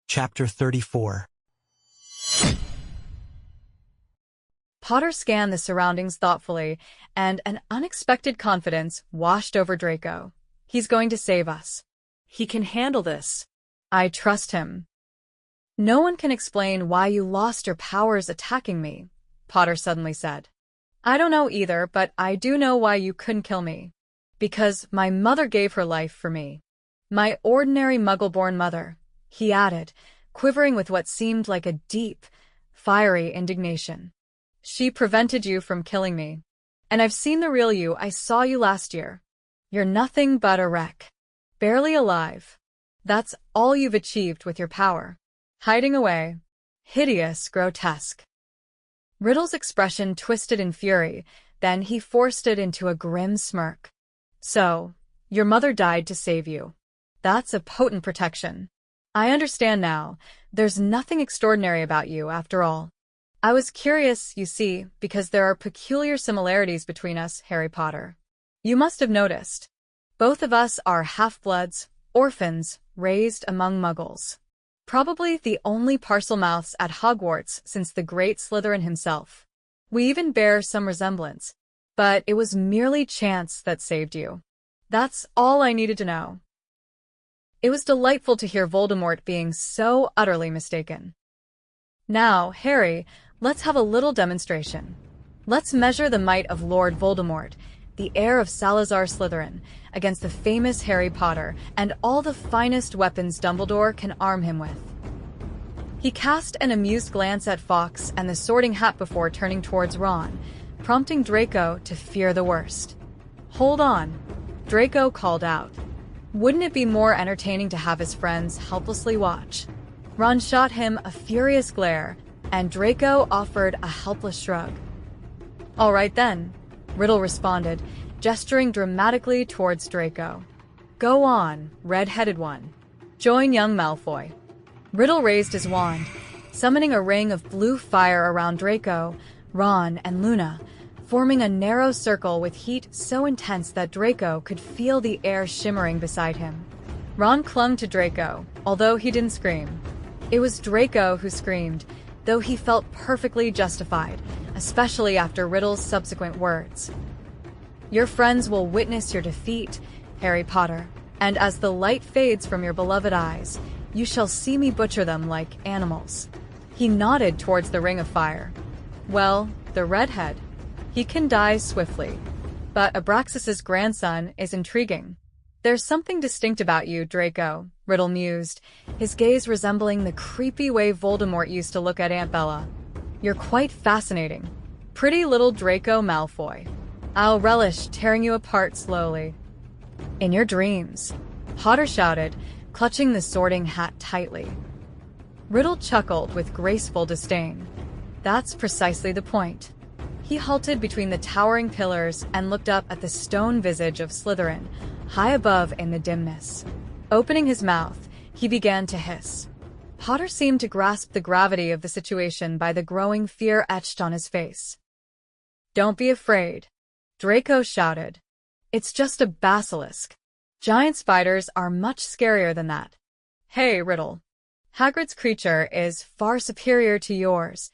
Chapter 34. Potter scanned the surroundings thoughtfully, and an unexpected confidence washed over Draco. He's going to save us. He can handle this. I trust him. No one can explain why you lost your powers attacking me, Potter suddenly said. I don't know either, but I do know why you couldn't kill me. Because my mother gave her life for me. My ordinary Muggle-born mother, he added, quivering with what seemed like a deep, fiery indignation. She prevented you from killing me. And I've seen the real you. I saw you last year. You're nothing but a wreck. Barely alive. That's all you've achieved with your power. Hiding away. Hideous, grotesque. Riddle's expression twisted in fury, then he forced it into a grim smirk. So, your mother died to save you. That's a potent protection. I understand now. There's nothing extraordinary about you, after all. I was curious, you see, because there are peculiar similarities between us, Harry Potter. You must have noticed. Both of us are half-bloods, orphans, raised among Muggles. Probably the only Parselmouths at Hogwarts since the great Slytherin himself. We even bear some resemblance. But it was merely chance that saved you. That's all I needed to know. It was delightful to hear Voldemort being so utterly mistaken. Now, Harry, let's have a little demonstration. Let's measure the might of Lord Voldemort, the heir of Salazar Slytherin, against the famous Harry Potter and all the finest weapons Dumbledore can arm him with. He cast an amused glance at Fawkes and the Sorting Hat before turning towards Ron, prompting Draco to fear the worst. Hold on, Draco called out. Wouldn't it be more entertaining to have his friends helplessly watch? Ron shot him a furious glare, and Draco offered a helpless shrug. All right then, Riddle responded, gesturing dramatically towards Draco. Go on, red-headed one. Join young Malfoy. Riddle raised his wand, summoning a ring of blue fire around Draco, Ron, and Luna, forming a narrow circle with heat so intense that Draco could feel the air shimmering beside him. Ron clung to Draco, although he didn't scream. It was Draco who screamed, though he felt perfectly justified, especially after Riddle's subsequent words. Your friends will witness your defeat, Harry Potter, and as the light fades from your beloved eyes, you shall see me butcher them like animals. He nodded towards the ring of fire. Well, the redhead. He can die swiftly. But Abraxas's grandson is intriguing. There's something distinct about you, Draco, Riddle mused, his gaze resembling the creepy way Voldemort used to look at Aunt Bella. You're quite fascinating. Pretty little Draco Malfoy. I'll relish tearing you apart slowly. In your dreams, Potter shouted, clutching the Sorting Hat tightly. Riddle chuckled with graceful disdain. That's precisely the point. He halted between the towering pillars and looked up at the stone visage of Slytherin, high above in the dimness. Opening his mouth, he began to hiss. Potter seemed to grasp the gravity of the situation by the growing fear etched on his face. Don't be afraid, Draco shouted. It's just a basilisk. Giant spiders are much scarier than that. Hey, Riddle. Hagrid's creature is far superior to yours.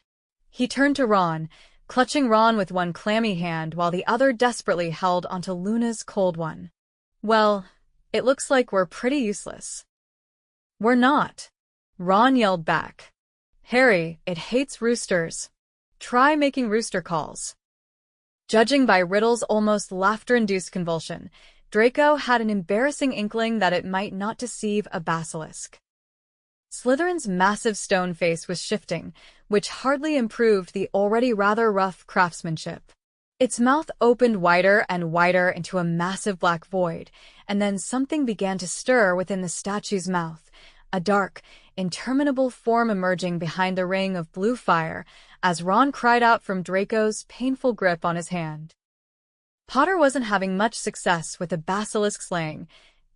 He turned to Ron, clutching Ron with one clammy hand while the other desperately held onto Luna's cold one. Well, it looks like we're pretty useless. We're not, Ron yelled back. Harry, it hates roosters. Try making rooster calls. Judging by Riddle's almost laughter-induced convulsion, Draco had an embarrassing inkling that it might not deceive a basilisk. Slytherin's massive stone face was shifting, which hardly improved the already rather rough craftsmanship. Its mouth opened wider and wider into a massive black void, and then something began to stir within the statue's mouth, a dark, interminable form emerging behind the ring of blue fire as Ron cried out from Draco's painful grip on his hand. Potter wasn't having much success with the basilisk slaying,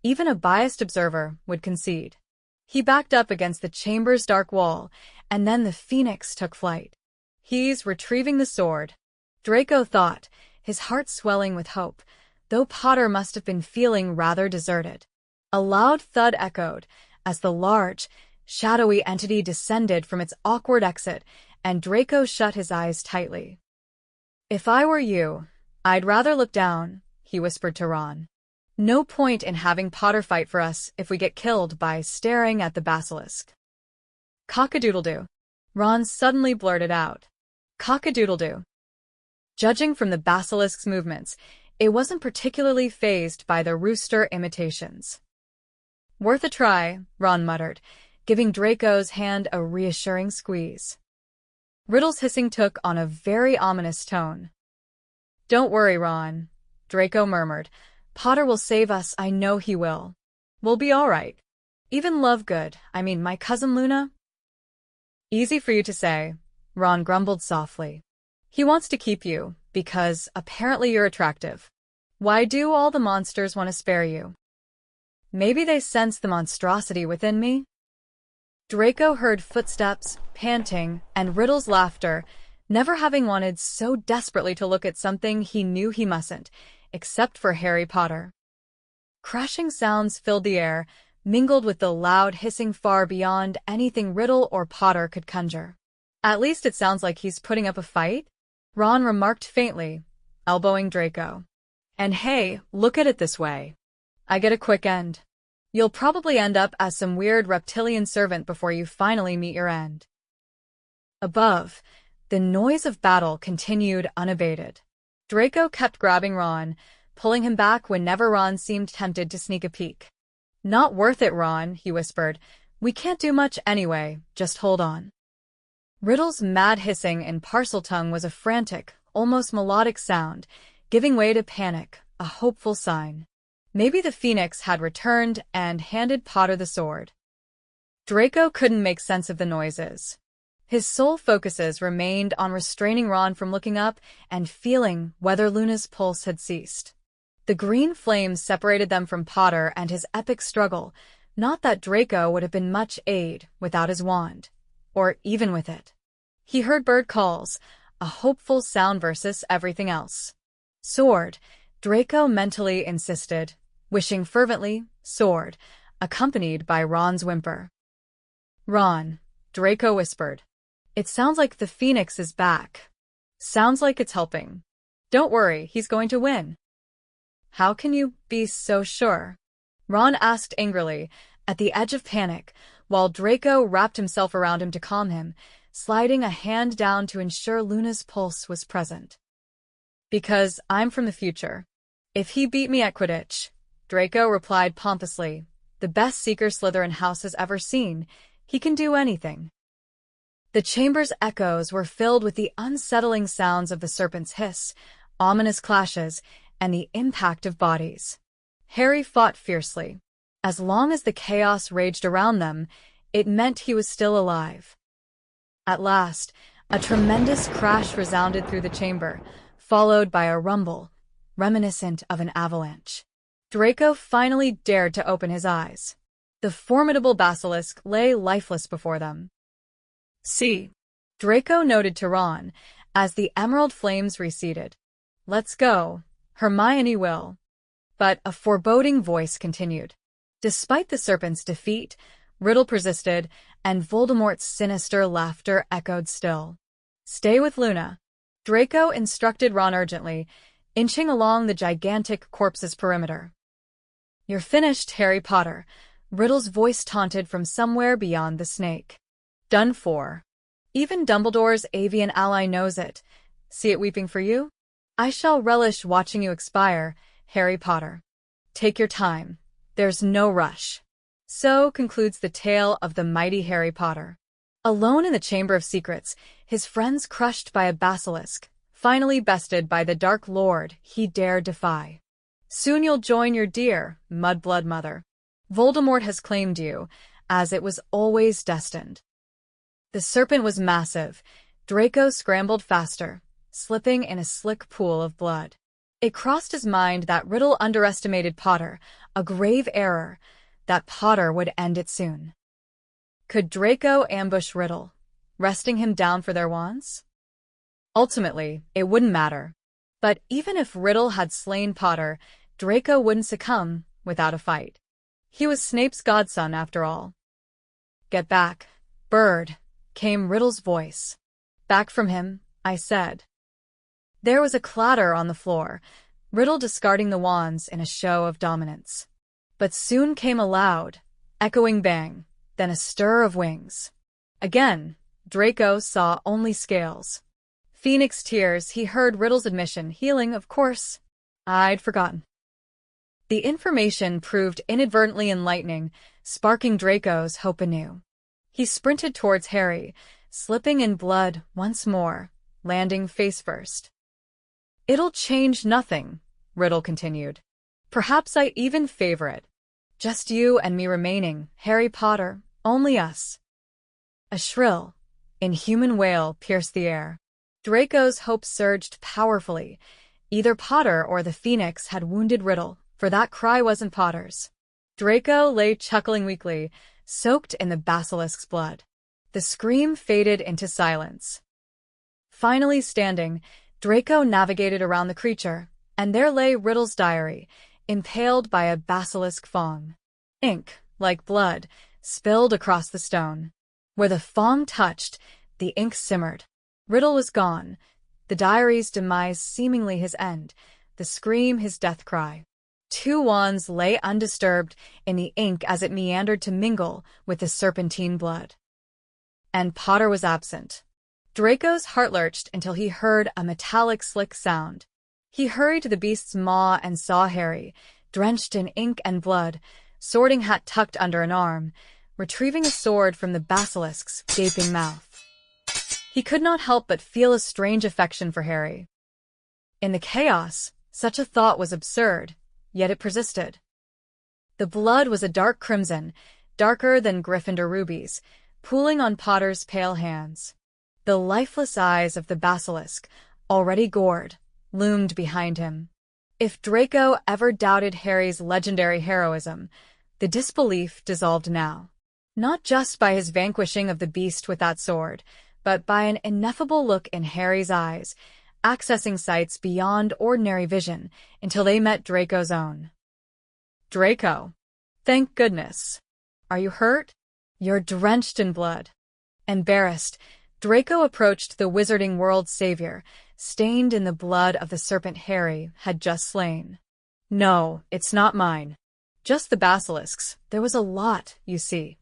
even a biased observer would concede. He backed up against the chamber's dark wall, and then the phoenix took flight. He's retrieving the sword, Draco thought, his heart swelling with hope, though Potter must have been feeling rather deserted. A loud thud echoed as the large, shadowy entity descended from its awkward exit, and Draco shut his eyes tightly. "If I were you, I'd rather look down," he whispered to Ron. "No point in having Potter fight for us if we get killed by staring at the basilisk." "Cock-a-doodle-doo," Ron suddenly blurted out. "Cock-a-doodle-doo." Judging from the basilisk's movements, it wasn't particularly fazed by the rooster imitations. "Worth a try," Ron muttered, giving Draco's hand a reassuring squeeze. Riddle's hissing took on a very ominous tone. "Don't worry, Ron," Draco murmured. "Potter will save us, I know he will. We'll be all right. Even Lovegood, my cousin Luna." "Easy for you to say," Ron grumbled softly. "He wants to keep you, because apparently you're attractive. Why do all the monsters want to spare you? Maybe they sense the monstrosity within me?" Draco heard footsteps, panting, and Riddle's laughter, never having wanted so desperately to look at something he knew he mustn't, except for Harry Potter. Crashing sounds filled the air, mingled with the loud hissing far beyond anything Riddle or Potter could conjure. "At least it sounds like he's putting up a fight," Ron remarked faintly, elbowing Draco. "And hey, look at it this way. I get a quick end. You'll probably end up as some weird reptilian servant before you finally meet your end." Above, the noise of battle continued unabated. Draco kept grabbing Ron, pulling him back whenever Ron seemed tempted to sneak a peek. "Not worth it, Ron," he whispered. "We can't do much anyway, just hold on." Riddle's mad hissing in Parseltongue was a frantic, almost melodic sound, giving way to panic, a hopeful sign. Maybe the Phoenix had returned and handed Potter the sword. Draco couldn't make sense of the noises. His sole focuses remained on restraining Ron from looking up and feeling whether Luna's pulse had ceased. The green flames separated them from Potter and his epic struggle, not that Draco would have been much aid without his wand, or even with it. He heard bird calls, a hopeful sound versus everything else. "Sword," Draco mentally insisted, wishing fervently, "sword," accompanied by Ron's whimper. "Ron," Draco whispered. "It sounds like the Phoenix is back. Sounds like it's helping. Don't worry, he's going to win." "How can you be so sure?" Ron asked angrily, at the edge of panic, while Draco wrapped himself around him to calm him, sliding a hand down to ensure Luna's pulse was present. "Because I'm from the future. If he beat me at Quidditch," Draco replied pompously, "the best seeker Slytherin house has ever seen, he can do anything." The chamber's echoes were filled with the unsettling sounds of the serpent's hiss, ominous clashes, and the impact of bodies. Harry fought fiercely. As long as the chaos raged around them, it meant he was still alive. At last, a tremendous crash resounded through the chamber, followed by a rumble, reminiscent of an avalanche. Draco finally dared to open his eyes. The formidable basilisk lay lifeless before them. "See," Draco noted to Ron, as the emerald flames receded. "Let's go. Hermione will." But a foreboding voice continued. Despite the serpent's defeat, Riddle persisted, and Voldemort's sinister laughter echoed still. "Stay with Luna," Draco instructed Ron urgently, inching along the gigantic corpse's perimeter. "You're finished, Harry Potter," Riddle's voice taunted from somewhere beyond the snake. "Done for. Even Dumbledore's avian ally knows it. See it weeping for you? I shall relish watching you expire, Harry Potter. Take your time. There's no rush." So concludes the tale of the mighty Harry Potter. Alone in the Chamber of Secrets, his friends crushed by a basilisk, finally bested by the Dark Lord he dared defy. Soon you'll join your dear, mudblood mother. Voldemort has claimed you, as it was always destined. The serpent was massive. Draco scrambled faster, slipping in a slick pool of blood. It crossed his mind that Riddle underestimated Potter, a grave error, that Potter would end it soon. Could Draco ambush Riddle, wresting him down for their wands? Ultimately, it wouldn't matter. But even if Riddle had slain Potter, Draco wouldn't succumb without a fight. He was Snape's godson after all. Get back, bird, came Riddle's voice. Back from him, I said. There was a clatter on the floor, Riddle discarding the wands in a show of dominance. But soon came a loud, echoing bang, then a stir of wings. Again, Draco saw only scales. Phoenix tears, he heard Riddle's admission, healing, of course. I'd forgotten. The information proved inadvertently enlightening, sparking Draco's hope anew. He sprinted towards Harry, slipping in blood once more, landing face first. It'll change nothing, Riddle continued. Perhaps I even favor it. Just you and me remaining, Harry Potter, only us. A shrill, inhuman wail pierced the air. Draco's hope surged powerfully. Either Potter or the Phoenix had wounded Riddle, for that cry wasn't Potter's. Draco lay chuckling weakly, soaked in the basilisk's blood. The scream faded into silence. Finally standing, Draco navigated around the creature, and there lay Riddle's diary, impaled by a basilisk fang. Ink, like blood, spilled across the stone. Where the fang touched, the ink simmered. Riddle was gone, the diary's demise seemingly his end, the scream his death cry. Two wands lay undisturbed in the ink as it meandered to mingle with the serpentine blood. And Potter was absent. Draco's heart lurched until he heard a metallic slick sound. He hurried to the beast's maw and saw Harry, drenched in ink and blood, sorting hat tucked under an arm, retrieving a sword from the basilisk's gaping mouth. He could not help but feel a strange affection for Harry. In the chaos, such a thought was absurd, yet it persisted. The blood was a dark crimson, darker than Gryffindor rubies, pooling on Potter's pale hands. The lifeless eyes of the basilisk, already gored, loomed behind him. If Draco ever doubted Harry's legendary heroism, the disbelief dissolved now. Not just by his vanquishing of the beast with that sword, but by an ineffable look in Harry's eyes, accessing sights beyond ordinary vision until they met Draco's own. Draco. Thank goodness. Are you hurt? You're drenched in blood. Embarrassed, Draco approached the wizarding world's savior, stained in the blood of the serpent Harry had just slain. No, it's not mine. Just the basilisk's. There was a lot, you see.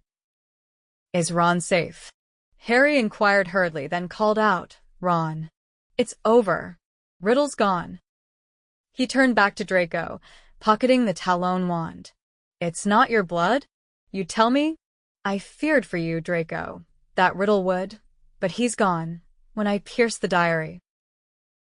Is Ron safe? Harry inquired hurriedly, then called out, Ron. It's over. Riddle's gone. He turned back to Draco, pocketing the Talon wand. It's not your blood? You tell me? I feared for you, Draco, that Riddle would, but he's gone, when I pierced the diary.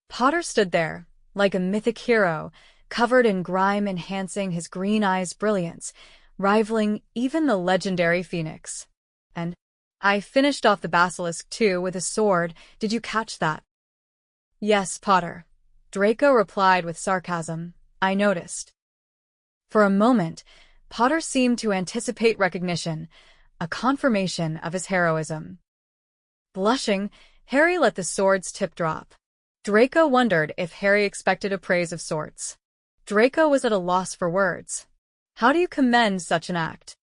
Potter stood there, like a mythic hero, covered in grime enhancing his green eyes' brilliance, rivaling even the legendary Phoenix. And I finished off the basilisk too with a sword, did you catch that? Yes, Potter. Draco replied with sarcasm. I noticed. For a moment, Potter seemed to anticipate recognition, a confirmation of his heroism. Blushing, Harry let the sword's tip drop. Draco wondered if Harry expected a praise of sorts. Draco was at a loss for words. How do you commend such an act?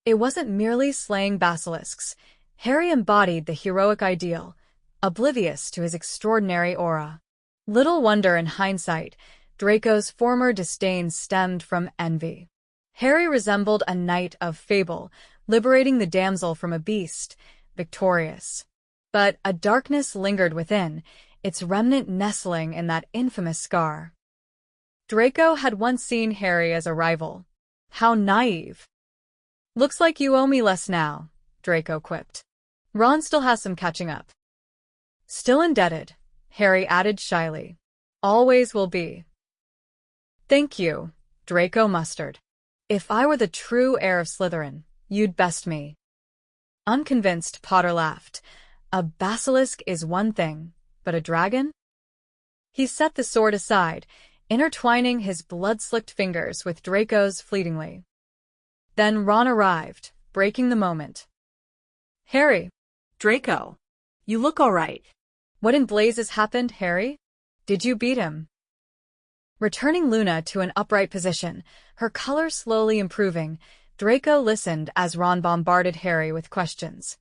It wasn't merely slaying basilisks. Harry embodied the heroic ideal, oblivious to his extraordinary aura. Little wonder in hindsight, Draco's former disdain stemmed from envy. Harry resembled a knight of fable, liberating the damsel from a beast, victorious. But a darkness lingered within, its remnant nestling in that infamous scar. Draco had once seen Harry as a rival. How naive. Looks like you owe me less now, Draco quipped. Ron still has some catching up. Still indebted, Harry added shyly. Always will be. Thank you, Draco mustered. If I were the true heir of Slytherin, you'd best me. Unconvinced, Potter laughed. A basilisk is one thing, but a dragon? He set the sword aside, intertwining his blood-slicked fingers with Draco's fleetingly. Then Ron arrived, breaking the moment. Harry. Draco. You look all right. What in blazes happened, Harry? Did you beat him? Returning Luna to an upright position, her color slowly improving, Draco listened as Ron bombarded Harry with questions.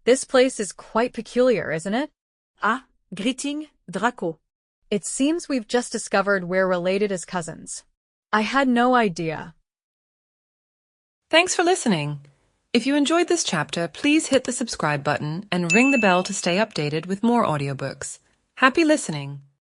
This place is quite peculiar, isn't it? Ah, greeting, Draco. It seems we've just discovered we're related as cousins. I had no idea. Thanks for listening. If you enjoyed this chapter, please hit the subscribe button and ring the bell to stay updated with more audiobooks. Happy listening!